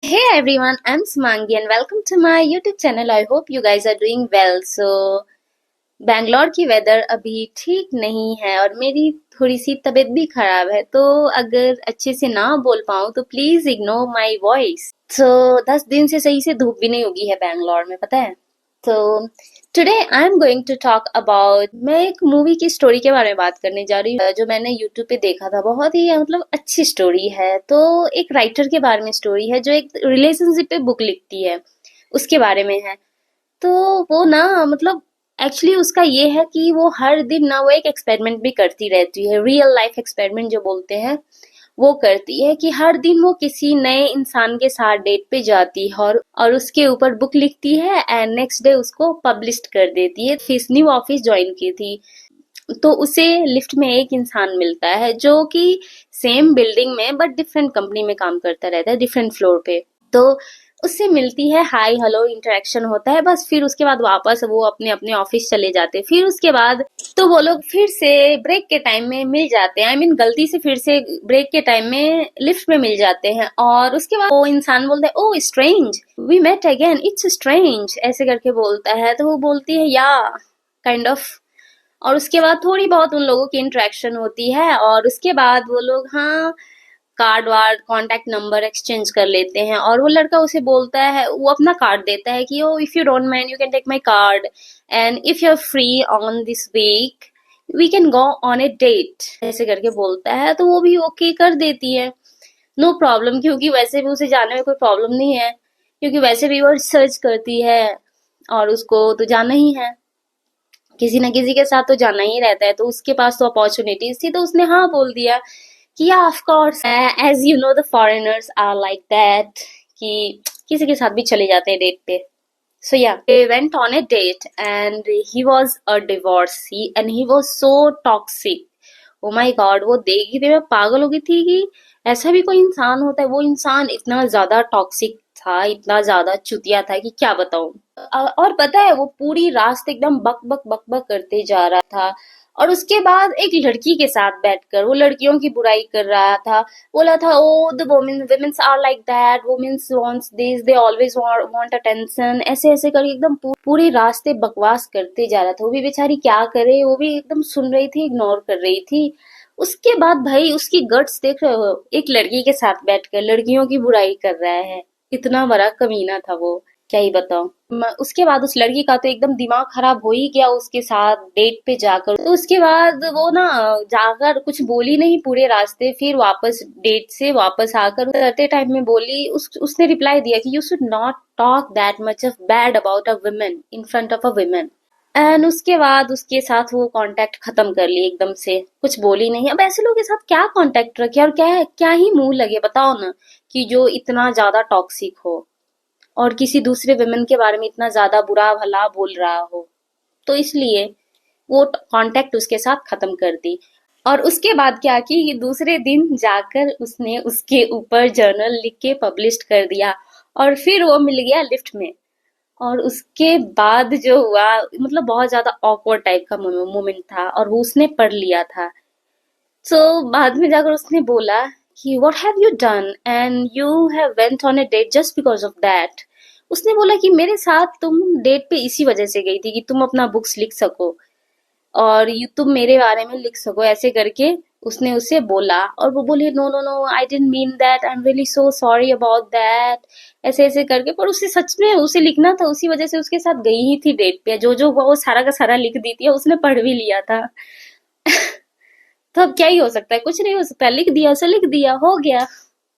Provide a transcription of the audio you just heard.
Hey everyone, I'm Sumangi and welcome to my YouTube channel. I hope you guys are doing well. Bangalore की weather अभी ठीक नहीं है और मेरी थोड़ी सी तबीयत भी खराब है, तो अगर अच्छे से ना बोल पाऊँ तो प्लीज इग्नोर माय वॉइस। 10 दिन से सही से धूप भी नहीं उगी है बैंगलोर में, पता है। तो today I am going to talk about, मैं एक मूवी की स्टोरी के बारे में बात करने जा रही हूँ जो मैंने यूट्यूब पे देखा था। बहुत ही मतलब अच्छी स्टोरी है। तो एक राइटर के बारे में स्टोरी है जो एक रिलेशनशिप पे बुक लिखती है, उसके बारे में है। तो वो ना मतलब एक्चुअली उसका ये है कि वो हर दिन ना वो एक एक्सपेरिमेंट भी करती रहती है, रियल लाइफ एक्सपेरिमेंट जो बोलते हैं वो करती है कि हर दिन वो किसी नए इंसान के साथ डेट पे जाती है और उसके ऊपर बुक लिखती है एंड नेक्स्ट डे उसको पब्लिश कर देती है। फिर न्यू ऑफिस ज्वाइन की थी, तो उसे लिफ्ट में एक इंसान मिलता है जो कि सेम बिल्डिंग में बट डिफरेंट कंपनी में काम करता रहता है, डिफरेंट फ्लोर पे। तो उससे मिलती है, हाय हेलो इंटरेक्शन होता है, बस फिर उसके बाद वापस वो अपने अपने ऑफिस चले जाते हैं। फिर उसके बाद तो वो लोग फिर से ब्रेक के टाइम में मिल जाते हैं। आई मीन गलती से फिर से ब्रेक के टाइम में लिफ्ट में मिल जाते हैं और उसके बाद वो इंसान बोलता है, oh strange we met again, it's strange, ऐसे करके बोलता है। तो वो बोलती है या काइंड ऑफ। और उसके बाद थोड़ी बहुत उन लोगों की इंटरेक्शन होती है और उसके बाद वो लोग हाँ card ward contact number exchange कर लेते हैं। और वो लड़का उसे बोलता है, वो अपना कार्ड देता है कि oh if you don't mind you can take my card and if you are free on this week we can go on a date, ऐसे करके बोलता है। तो वो भी ओके कर देती है, नो प्रॉब्लम, क्योंकि वैसे भी उसे जाने में कोई प्रॉब्लम नहीं है, क्योंकि वैसे भी वो रिसर्च करती है और उसको तो जाना ही है, किसी ना किसी के साथ तो जाना ही रहता है। तो उसके पास तो अपॉर्चुनिटीज थी, तो उसने हाँ बोल दिया कि या of course, as you know the foreigners are like that, कि किसी के साथ भी चले जाते हैं डेट पे। So yeah, they went on a date and he was a divorcee and he was so toxic. Oh my god, वो देख के मैं पागल हो गई थी कि ऐसा भी कोई इंसान होता है। वो इंसान इतना ज्यादा टॉक्सिक था, इतना ज्यादा चुतिया था कि क्या बताऊं। और पता है वो पूरी रात एकदम बक बक बक बक करते जा रहा था और उसके बाद एक लड़की के साथ बैठकर वो लड़कियों की बुराई कर रहा था। बोला था, oh the womens are like that, womens wants this, they always want attention, ऐसे ऐसे करके एकदम पूरे रास्ते बकवास करते जा रहा था। वो भी बेचारी क्या करे, वो भी एकदम सुन रही थी, इग्नोर कर रही थी। उसके बाद भाई उसकी गट्स देख रहे हो, एक लड़की के साथ बैठकर लड़कियों की बुराई कर रहा है। इतना बड़ा कमीना था वो, क्या ही बताऊं। उसके बाद उस लड़की का तो एकदम दिमाग खराब हो ही गया उसके साथ डेट पे जाकर। तो उसके बाद वो ना जाकर कुछ बोली नहीं पूरे रास्ते, फिर वापस डेट से वापस आकर करते टाइम में बोली, उसने रिप्लाई दिया कि you should not talk that much of bad about a women in front of a women. And उसके बाद उसके साथ वो कांटेक्ट खत्म कर ली एकदम से, कुछ बोली नहीं। अब ऐसे लोगों के साथ क्या कांटेक्ट रखे और क्या क्या ही मुंह लगे, बताओ ना, कि जो इतना ज्यादा टॉक्सिक हो और किसी दूसरे वुमेन के बारे में इतना ज्यादा बुरा भला बोल रहा हो। तो इसलिए वो कांटेक्ट उसके साथ खत्म कर दी। और उसके बाद क्या कि दूसरे दिन जाकर उसने उसके ऊपर जर्नल लिख के पब्लिश कर दिया और फिर वो मिल गया लिफ्ट में। और उसके बाद जो हुआ मतलब बहुत ज्यादा ऑकवर्ड टाइप का मोमेंट था और वो उसने पढ़ लिया था। तो बाद में जाकर उसने बोला कि what have you done and you have went on a date just because of that. उसने बोला कि मेरे साथ तुम डेट पे इसी वजह से गई थी कि तुम अपना बुक्स लिख सको और तुम मेरे बारे में लिख सको, ऐसे करके उसने उसे बोला। और वो बोली, no no no I didn't mean that, I am really so sorry about that, ऐसे ऐसे करके। पर उसे सच में उसे लिखना था, उसी वजह से उसके साथ गई ही थी डेट पे। जो जो हुआ वो सारा का सारा लिख दी थी, उसने पढ़ भी लिया था। तो अब क्या ही हो सकता है, कुछ नहीं हो सकता, लिख दिया, उसे लिख दिया, हो गया।